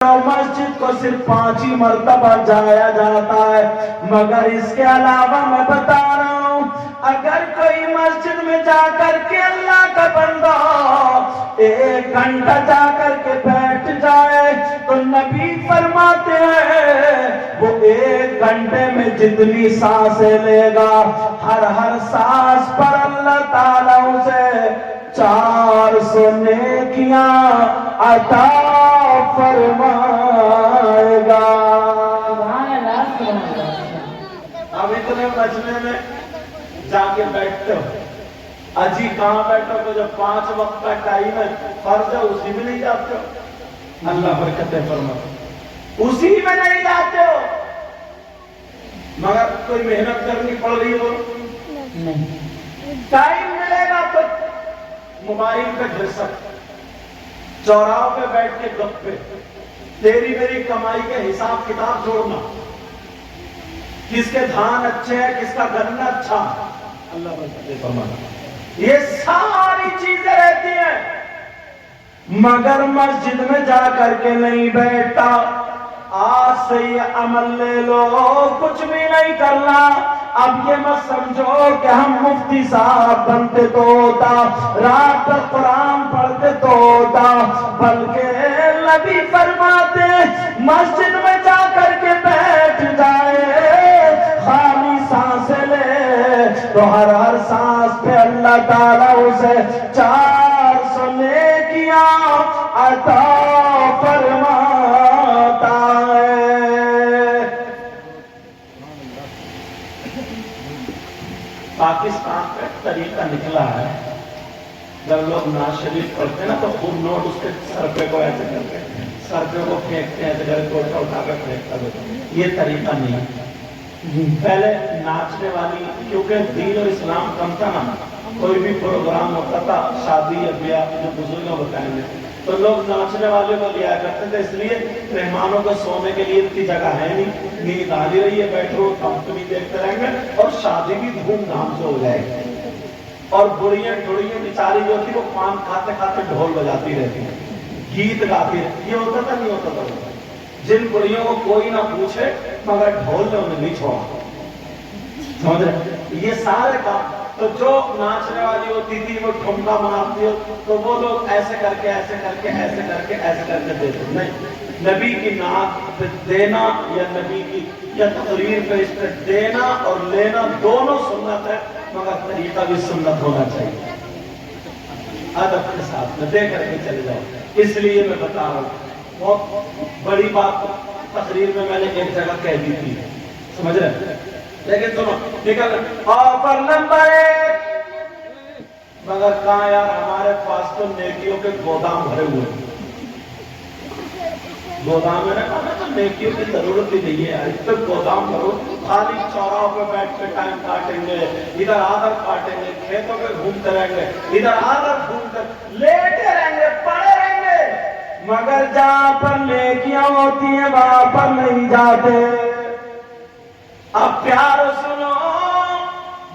مسجد کو صرف 5 ہی مرتبہ جایا جاتا ہے، مگر اس کے علاوہ میں بتا رہا ہوں اگر کوئی مسجد میں جا کر کے اللہ کا بندہ 1 گھنٹہ جا کر کے بیٹھ جائے تو نبی فرماتے ہیں وہ 1 گھنٹے میں جتنی سانسیں لے گا ہر سانس پر اللہ تعالیٰ اسے 400 نیکیاں عطا فرمائے گا۔ اب اتنے بچنے میں جا کے بیٹھتے ہو، اجی کہاں بیٹھو تو جب 5 وقت کا ٹائم ہے فرض ہے اسی میں نہیں جاتے ہو، اللہ برکتیں فرمائے، اسی میں نہیں جاتے ہو، مگر کوئی محنت کرنی پڑ رہی ہو ٹائم ملے گا تو موبائل پہ گھر سکتے، چوراہوں پہ بیٹھ کے گپے، تیری میری کمائی کے حساب کتاب جوڑنا، کس کے دھان اچھے ہیں کس کا گنا اچھا، اللہ برکتیں فرمائے، یہ ساری چیزیں رہتی ہیں، مگر مسجد میں جا کر کے نہیں بیٹھتا۔ آج سے یہ عمل لے لو کچھ بھی نہیں کرنا، اب یہ مت سمجھو کہ ہم مفتی صاحب بنتے تو ہوتا، رات پر قرآن پڑھتے تو ہوتا، بلکہ نبی فرماتے مسجد میں جا کر کے بیٹھ جائے خالی سانسیں لے تو ہر سانس پہ اللہ تعالیٰ اسے 400 نیکیاں عطا فرماتا ہے۔ پاکستان کا طریقہ نکلا ہے، جب لوگ ناز شریف پڑھتے ہیں نا تو خوب نوٹ اس کے سر پہ کو ایسے کرتے ہیں، سر پہ کو پھینکتے ہیں، ایسے کر کے اٹھا کر پھینکتا ہے، یہ طریقہ نہیں۔ پہلے ناچنے والی، کیونکہ دین اور اسلام کم تھا نا، کوئی بھی پروگرام ہوتا تھا شادی یا بیاہ جو بزرگوں بتائیں گے تو لوگ ناچنے والے کو لیا کرتے تھے، اس لیے مہمانوں کو سونے کے لیے اتنی جگہ ہے نہیں، نیند آ رہی ہے بیٹھو کمپنی دیکھتے رہیں گے اور شادی بھی دھوم دھام سے ہو جائے گی، اور بڑیاں ٹھوڑیاں بیچاری جو تھی وہ پان کھاتے کھاتے ڈھول بجاتی رہتی ہیں، گیت گاتی رہتی، یہ ہوتا تھا نہیں ہوتا تھا؟ جن بڑیوں کو کوئی نہ پوچھے مگر ڈھول نے انہیں نہیں چھوڑا، سمجھ رہے؟ یہ سارے کام تو جو ناچنے والی ہوتی تھی وہ ٹھمکا مارتی ہو تو وہ لوگ ایسے کر کے ایسے کر کے ایسے کر کے ایسے کر کے دیتے نہیں، نبی کی نعت پہ دینا یا نبی کی یا تقریر پہ اس پہ دینا اور لینا دونوں سنت ہے، مگر طریقہ بھی سنت ہونا چاہیے، ادب کے ساتھ میں دے کر کے چلے جاؤ۔ اس لیے میں بتا رہا ہوں بہت بڑی بات تقریر میں نے ایک جگہ کہہ دی تھی، سمجھ رہے؟ لیکن سنو نکل آفر نمبر 1، مگر کہاں یار ہمارے پاس تو نیکیوں کے گودام بھرے ہوئے ہیں، گودام میں نے کہا تو نیکیوں کی ضرورت ہی نہیں ہے، اس پہ گودام بھرو، خالی چوراہوں پہ بیٹھ کے ٹائم کاٹیں گے، ادھر آدھر کاٹیں گے، کھیتوں پہ گھومتے رہیں گے، ادھر آدھر گھوم کر لیٹے رہیں گے، پڑے رہیں گے، مگر جہاں پر نیکیاں ہوتی ہیں وہاں پر نہیں جاتے۔ اب پیار سنو،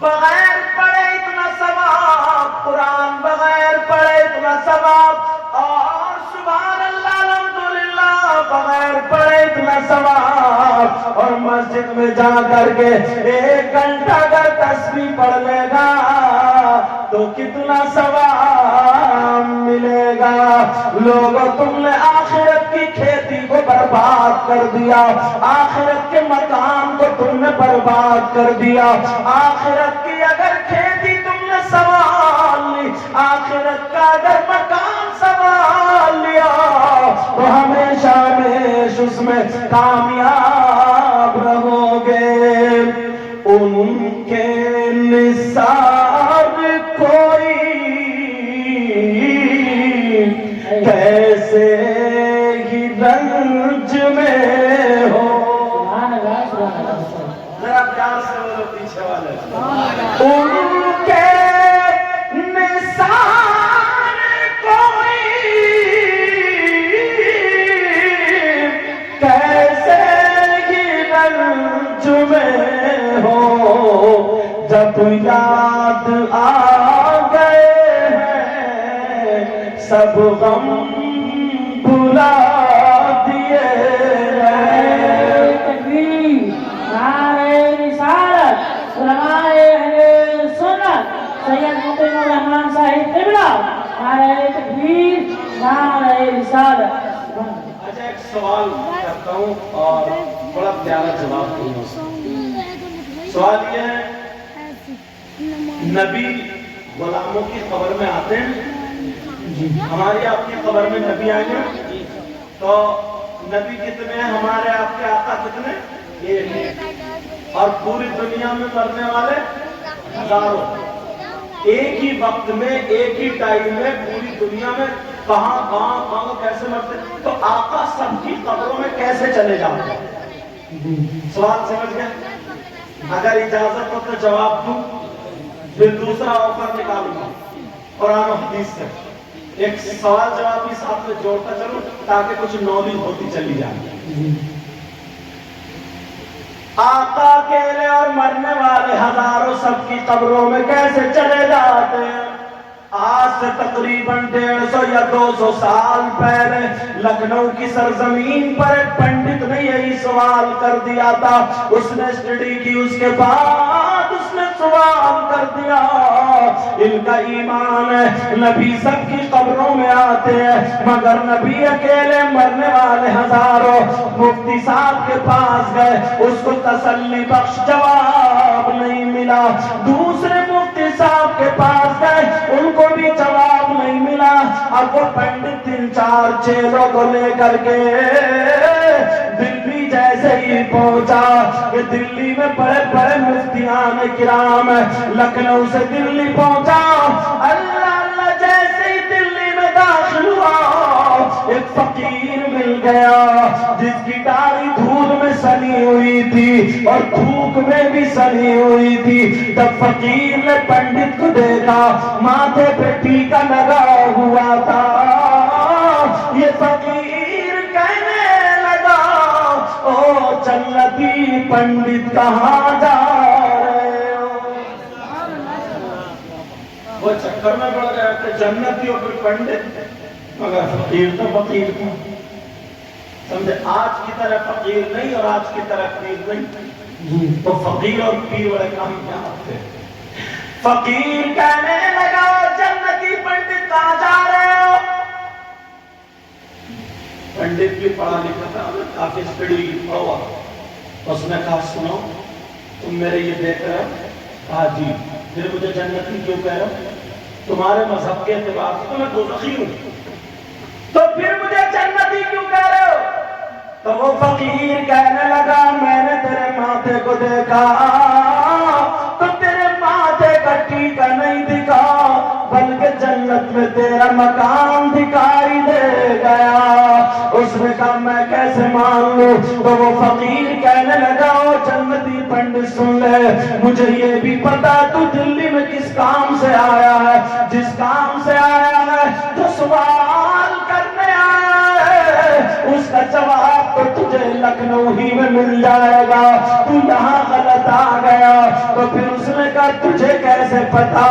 بغیر پڑھے اتنا ثواب، قرآن بغیر پڑھے اتنا ثواب، اور سبحان اللہ الحمدللہ بغیر پڑھے اتنا ثواب، اور مسجد میں جا کر کے 1 گھنٹہ اگر تسبیح پڑھ لے گا تو کتنا ثواب ملے گا۔ لوگوں تم نے آخرت کی کھیتی کو برباد کر دیا، آخرت کے مکان کو تم نے برباد کر دیا، آخرت کی اگر کھیتی تم نے سنبھال لی، آخرت کا اگر مکان سنبھال لیا تو ہمیشہ ہمیشہ اس میں کامیاب رہو گے۔ ان کے نثار کوئی کیسے ہی رنج میں ہو، ذرا پیار سے بولو پیچھے والے، ان کے نثار کوئی کیسے ہی رنج میں ہو، جب یاد آ گئے ہیں سب غم بھلا دیے سوال کرتا ہوں اور بڑا پیارا جواب دوں گا. سوال یہ ہے نبی غلاموں کی قبر میں آتے ہیں؟ ہماری آپ کی قبر میں نبی آئیں گے تو نبی کتنے ہیں؟ ہمارے آپ کے آقا کتنے؟ ایک ہے. اور پوری دنیا میں مرنے والے ہزاروں. ایک ہی وقت میں ایک ہی ٹائم میں پوری دنیا میں کہاں کہاں کیسے مرتے؟ تو آقا سب کی قبروں میں کیسے چلے جاتے؟ سوال سمجھ گئے؟ اگر اجازت ہو تو جواب دوں، پھر دوسرا آفر نکالوں گا قرآن و حدیث سے. ایک سوال جواب بھی ساتھ میں جوڑتا چلوں تاکہ کچھ نالج ہوتی چلی جائے. آقا اکیلے اور مرنے والے ہزاروں سب کی قبروں میں کیسے چلے جاتے ہیں؟ آج سے تقریباً 150 یا 200 سال پہلے لکھنؤ کی سرزمین پر ایک پنڈت نے یہی سوال کر دیا تھا. اس نے اسٹڈی کی، اس کے بعد اس نے سوال کر دیا. ان کا ایمان ہے نبی سب کی قبروں میں آتے ہیں مگر نبی اکیلے مرنے والے ہزاروں. مفتی صاحب کے پاس گئے، اس کو تسلی بخش جواب نہیں ملا. دوسرے مفتی صاحب کے پاس گئے، ان کو بھی جواب نہیں ملا. اب وہ پنڈت 3-4 چیلوں کو لے کر کے دلی جیسے ہی پہنچا کہ دلی میں بڑے بڑے مفتیان کرام ہیں. لکھنؤ سے دلی پہنچا، اللہ اللہ جیسے ہی دلی میں داخل ہوا ایک فقیر مل گیا جس کی داڑھی دھول میں سنی ہوئی تھی اور تھوک میں بھی سنی ہوئی تھی. جب فقیر نے پنڈت کو دیکھا ماتھے پہ ٹیکا لگا ہوا تھا، یہ فقیر کہنے لگا او جنتی پنڈت کہاں جا رہے ہو؟ وہ چکر میں پڑ گیا کہ جنتی اور پھر پنڈت، مگر فقیر تو فقیر تھا. سمجھے؟ آج کی طرح فقیر نہیں اور آج کی طرح پیر نہیں. تو فقیر اور پیر بڑے کام کیا ہوتے؟ فقیر کہنے لگا جنتی پنڈت کہاں جا رہے ہو؟ پنڈت بھی پڑھا لکھا تھا، کافی اسٹڈی پڑھا ہوا. اس نے کہا سنو تم میرے یہ دیکھ رہے ہو؟ کہا جی. پھر مجھے جنتی کیوں کہہ رہے ہو؟ تمہارے مذہب کے اعتبار سے تو میں دوزخی ہوں، تو پھر مجھے جنتی کیوں کہہ رہے ہو؟ تو وہ فقیر کہنے لگا میں نے تیرے ماتھے کو دیکھا تو تیرے ماتھے کا ٹیکا نہیں دکھا بلکہ جنت میں تیرا مقام دکھائی دے گیا. اس نے کہا میں کیسے مان لوں؟ تو وہ فقیر کہنے لگا او جنتی پنڈت سن لے، مجھے یہ بھی پتا تو دلی میں کس کام سے آیا ہے. جس کام سے آیا ہے، جو سوال کرنے آیا ہے، اس کا جواب تو تجھے لکھنؤ ہی میں مل جائے گا. تو یہاں غلط آ گیا. تو پھر اس نے کہا تجھے کیسے پتا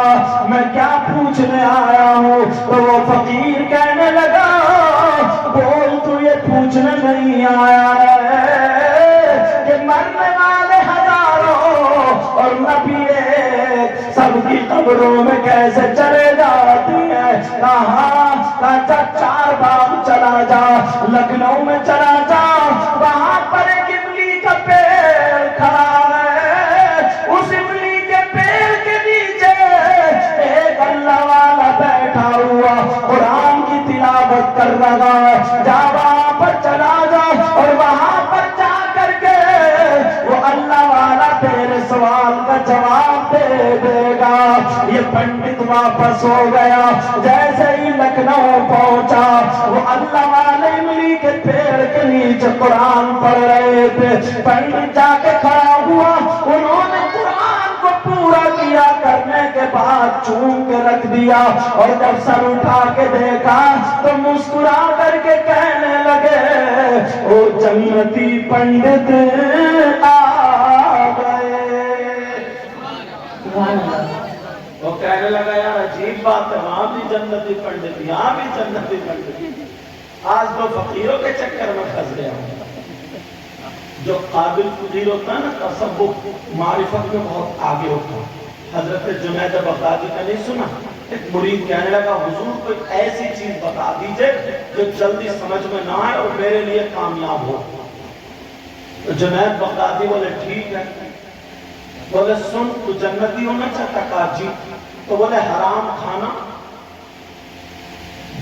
میں کیا پوچھنے آیا ہوں؟ تو وہ فقیر کہنے لگا بول تو یہ پوچھنے نہیں آیا ہے کہ مرنے والے ہزاروں اور نبی سب کی قبروں میں کیسے چلے جاتی ہیں؟ کہاں؟ کہا 4 باغ چلا جا، لکھنؤ میں چلا جا، وہاں پر ایک املی کا پیڑ کھڑا ہے. اس املی کے پیڑ کے نیچے ایک اللہ والا بیٹھا ہوا قرآن کی تلاوت کر رہا ہے. جا وہاں پر چلا جا اور وہاں پر جا کر کے وہ اللہ والا تیرے سوال کا جواب دے دے گا. یہ پنڈت واپس ہو گیا. جیسے ہی لکھنؤ پہنچا وہ اللہ والے املی کے پیڑ کے نیچے قرآن پڑھ رہے تھے. پنڈت جا کے کھڑا ہوا، انہوں نے قرآن کو پورا کیا کرنے کے بعد چوم کے رکھ دیا اور جب سر اٹھا کے دیکھا تو مسکرا کر کے کہنے لگے او جنتی پنڈت آ گئے. وہ کہنے لگا یار عجیب بات ہے، وہاں بھی جنتی پنڈت یہاں بھی جنتی پنڈت. آج تو فقیروں کے چکر میں پھنس گیا ہوں. جو قابل فقیر ہوتا ہے نا تصوف معرفت میں بہت آگے ہوتا ہے. حضرت جنید بغدادی کا نہیں سنا؟ ایک مرید کہنے لگا حضور کوئی ایسی چیز بتا دیجئے جو جلدی سمجھ میں نہ آئے اور میرے لیے کامیاب ہو. تو جنید بغدادی بولے ٹھیک ہے. بولے سن تو جنتی ہونا چاہتا؟ کہا جی. تو بولے حرام کھانا،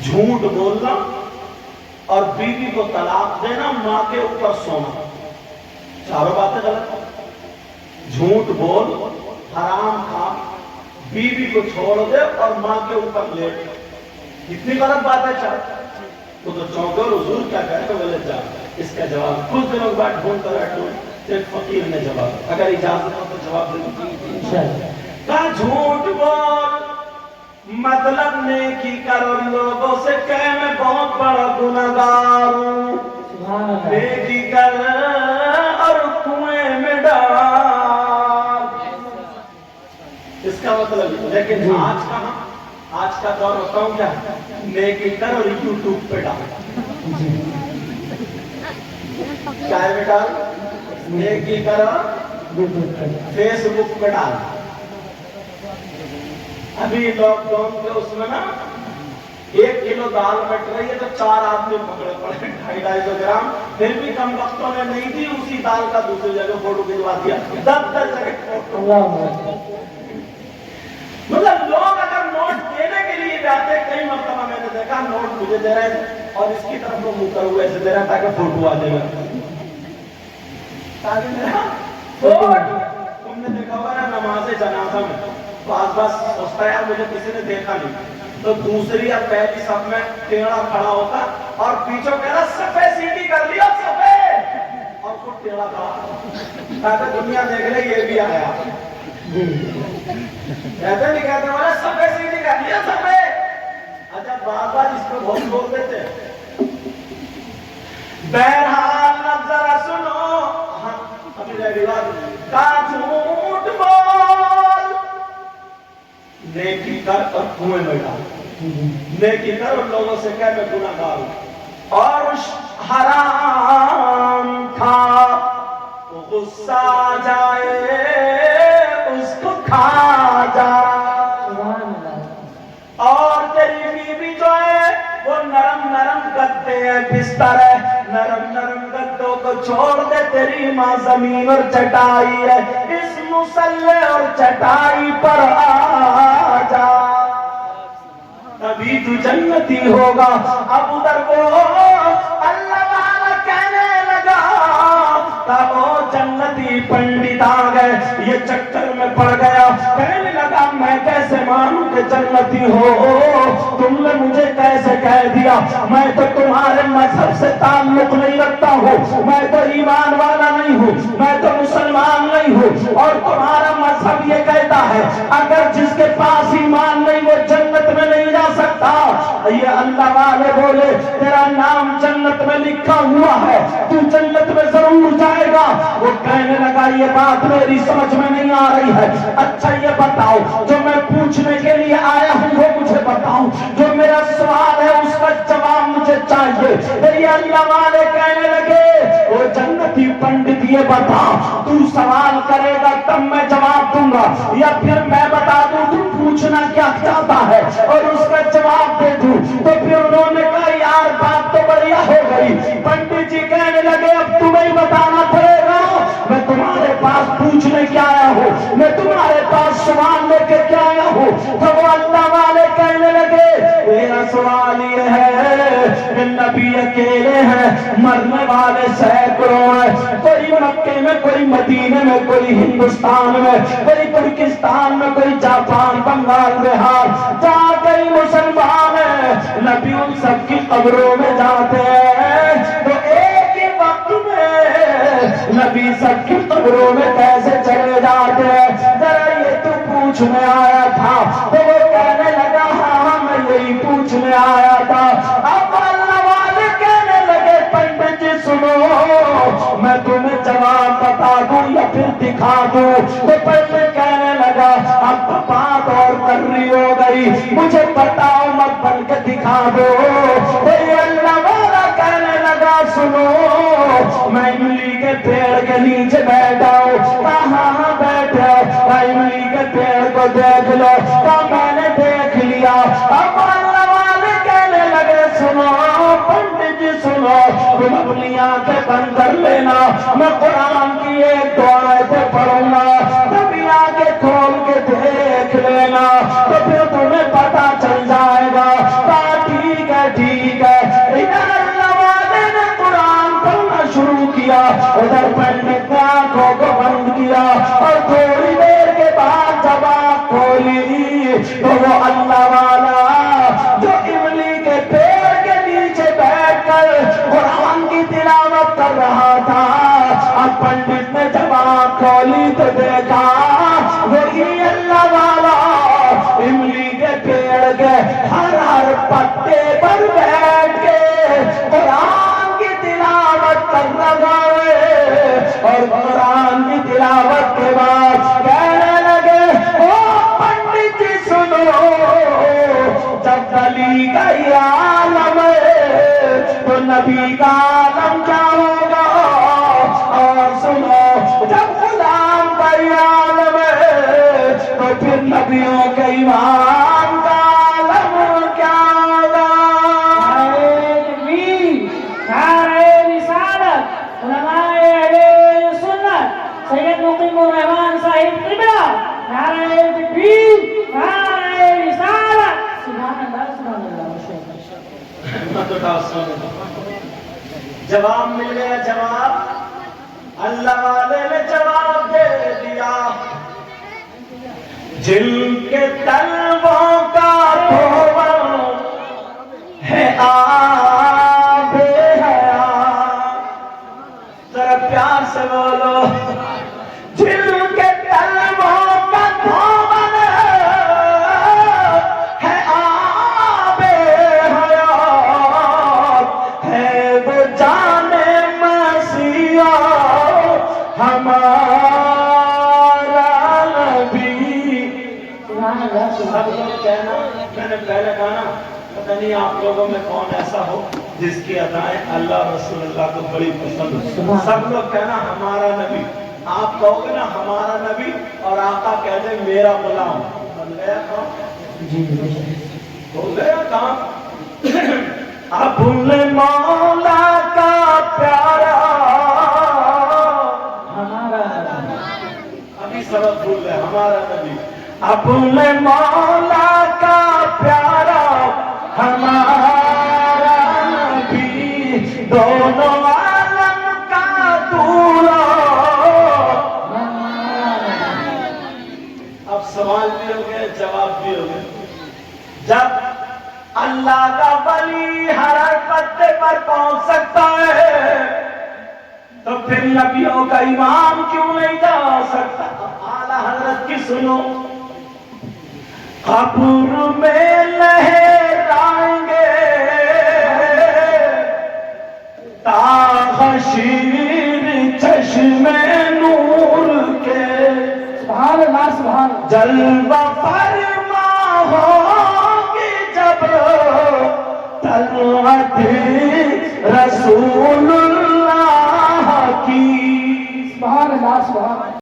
جھوٹ بولنا اور بیوی کو طلاق دینا، ماں کے اوپر سونا، چاروں باتیں غلط ہیں. جھوٹ بول، حرام کھا، بیوی کو چھوڑ دے اور ماں کے اوپر لیٹ. اتنی غلط بات ہے چاہتا. وہ تو چونکے اور حضور کیا کہتے بولے جا. اس کا جواب کچھ دنوں بعد ڈھونڈ کر بیٹھو. ایک فقیر نے جواب، اگر اجازت ہو تو جواب دے. کہا جھوٹ بول، مطلب نیکی کرو، لوگوں سے کہ میں بہت بڑا گنہگار ہوں. نیکی کر اور کنویں میں ڈال. اس کا مطلب. لیکن آج کہاں، آج کا دور بتاؤں کیا، نیکی کر اور یوٹیوب پہ ڈال. کیا ہے بیٹا؟ نیکی کر فیس بک پہ ڈال. ابھی لاک ڈاؤن کے اس میں نا 1 کلو دال بٹ رہی ہے تو 4 آدمی پکڑے پڑے 250 گرام. پھر بھی کم وقتوں نے نہیں دی، اسی دال کا دوسری جگہ فوٹو کھنچوا دیا. 10 جگہ فوٹو. مطلب لوگ اگر نوٹ دینے کے لیے جاتے، کئی مرتبہ میں نے دیکھا نوٹ مجھے دے رہے ہیں اور اس کی طرف وہ منہ کر ہوئے ایسے دے رہا تاکہ فوٹو آ جائے. تم نے دیکھا ہوگا نا نماز جنازہ میں بعض سوچتا ہے یار مجھے کسی نے دیکھا نہیں، تو دوسری یا پہلی صف میں ٹیڑھا کھڑا ہوتا اور پیچھے کہہ رہا صفے سیدھی کر لیا صفے، اور خود ٹیڑھا کھڑا تاکہ دنیا دیکھ لے یہ بھی آیا. کہتے نہیں کہتے والا صفے سیدھی کر لیا صفے. اچھا بار اس پہ بہت بول دیتے. بہرحال اب ذرا سنو، کا جھوٹ بول، نیکی کر اور کنویں میں ڈال. نیکی کر اور لوگوں سے کہہ میں گنہگار ہوں. اور حرام کھا، غصہ آ جائے اس کو کھا جا. اور تیری بیوی جو ہے وہ نرم نرم گدے ہیں، بستر ہے، نرم نرم گدوں کو چھوڑ دے. تیری ماں زمین اور چٹائی ہے، اس مصلے اور چٹائی پر آ جا، تبھی تو جنتی ہوگا. اب ادھر کو اللہ والا کہنے لگا تب وہ جنتی پنڈت آ گئے، یہ چکر میں پڑ گیا. کہنے لگا میں کیسے مانوں کہ جنتی ہو، تم نے مجھے کیسے کہہ دیا؟ میں تو تمہارے مذہب سے تعلق نہیں رکھتا ہوں، میں تو ایمان والا نہیں ہوں، میں تو مسلمان نہیں ہوں. اور تمہارا مذہب یہ کہتا ہے اگر جس کے پاس ایمان نہیں وہ جنت میں نہیں جا سکتا. یہ اللہ والے بولے تیرا نام جنت میں لکھا ہوا ہے، تو جنت میں ضرور جائے گا. وہ کہنے لگا یہ بات میری سمجھ میں نہیں آ رہی ہے. اچھا یہ بتاؤ جو میں پوچھنے کے لیے آیا ہوں وہ مجھے بتاؤ، جو میرا سوال ہے اس کا جواب مجھے چاہیے. یہ اللہ والے کہنے لگے وہ جنتی پنڈت یہ بتا تو سوال کرے گا تب میں جواب دوں گا، یا پھر میں بتا دوں تو پوچھنا کیا چاہتا ہے اور اس کا جواب دے دوں؟ تو پھر انہوں نے کہا یار بات تو بڑھیا ہو گئی. پنڈت جی کہنے لگے اب تمہیں بتانا پڑے گا، میں تمہارے پاس پوچھنے کیا آیا ہوں، میں تمہارے پاس سوال لے کے کیا آیا ہوں. تو وہ اللہ والے کہنے لگے میرا سوال یہ ہے کہ نبی اکیلے ہیں، مرنے والے سینکڑوں ہیں، کوئی مکے میں، کوئی مدینے میں، کوئی ہندوستان میں، کوئی ترکستان میں، کوئی جاپان، بنگال، بہار، جہاں کئی مسلمان ہیں. نبی ان سب کی قبروں میں جاتے ہیں تو ایک ہی وقت میں نبی سب کی قبروں میں کیسے چلے جاتے ہیں؟ ذرا یہ تو پوچھنے آیا تھا. تو وہ کہنے لگا ہاں میں یہی پوچھنے آیا تھا. اب اللہ والے کہنے لگے پنڈت جی سنو میں تمہیں جواب بتا دوں یا پھر دکھا دوں؟ تو پنڈت کہنے لگا اب بات اور کرنی ہو گئی، مجھے بتاؤ مت بن کے دکھا دو. اللہ والا کہنے لگا سنو میں املی کے پیڑ کے نیچے بیٹھا ہوں. کہاں بیٹھا؟ املی کے پیڑ کو دیکھ لو. میں نے دیکھ لیا اپنی آنکھیں بند کر لینا، میں قرآن کی ایک دو آیتیں پڑھوں گا، تبھی آنکھیں کھول کے دیکھ لینا، تو پھر تمہیں پتہ چل جائے گا۔ ٹھیک ہے ٹھیک ہے۔ ادھر اللہ والے نے قرآن پڑھنا شروع کیا، ادھر پنڈت نے آنکھوں کو بند کیا، اور تھوڑی دیر کے بعد جب آنکھ کھولی تو وہ اللہ والا جو املی کے پیڑ کے نیچے بیٹھ کر قرآن کی تلاوت کر رہا تھا، اب پنڈت نے جب آنکھ کھولی تو دیکھا وہی اللہ والا املی کے پیڑ کے ہر پتے پر بیٹھ کے قرآن کی تلاوت کر رہا ہے، اور قرآن کی تلاوت کے بعد کہنے لگے او پنڈت جی سنو، جب ولی کا یہ عالم ہے تو نبی کا عالم کیا ہوگا، اور سنو جب غلام کا یہ عالم ہے تو پھر نبیوں کے ایمان کا عالم کیا ہوگا۔ نعرہ تکبیر، نعرہ رسالت، علماء اہل سنت سید مقیم الرحمان صاحب قبلہ، نعرہ تکبیر، نعرہ رسالت، سبحان اللہ سبحان اللہ۔ جواب مل گیا، جواب اللہ والے نے جواب دے دیا، جن کے طلبوں کا دھواں ہے آب حیات، ذرا پیار سے بولو، جن کے طلبوں کا دھواں ہے آب حیات، ہے وہ جان مسیحا ہمارا نبی۔ سب لوگ کہنا، میں نے پہلے کہا نا، پتہ نہیں آپ لوگوں میں کون ایسا ہو جس کی ادائیں اللہ رسول اللہ کو بڑی پسند ہو۔ سب لوگ کہنا ہمارا نبی، آپ کہو گے نا ہمارا نبی اور آقا کہہ دیں میرا غلام، بن گیا کام، ہو گیا کام۔ اپنے مولا کا پیارا ہمارا ابھی سبق بھول رہے، ہمارا نبی، اپنے مولا کا پیارا ہمارا نبی، دونوں عالم کا دولہا۔ اب سوال بھی ہو گئے، جواب بھی ہو گئے۔ جب اللہ کا ولی ہر پتے پر پہنچ سکتا ہے تو پھر نبیوں کا امام کیوں نہیں جا سکتا؟ اعلیٰ حضرت کی سنو، قبر میں لہرائیں گے تاغشیر چشم نور کے، سبحان اللہ سبحان اللہ، جلوہ فرما ہوگی جب طلعت رسول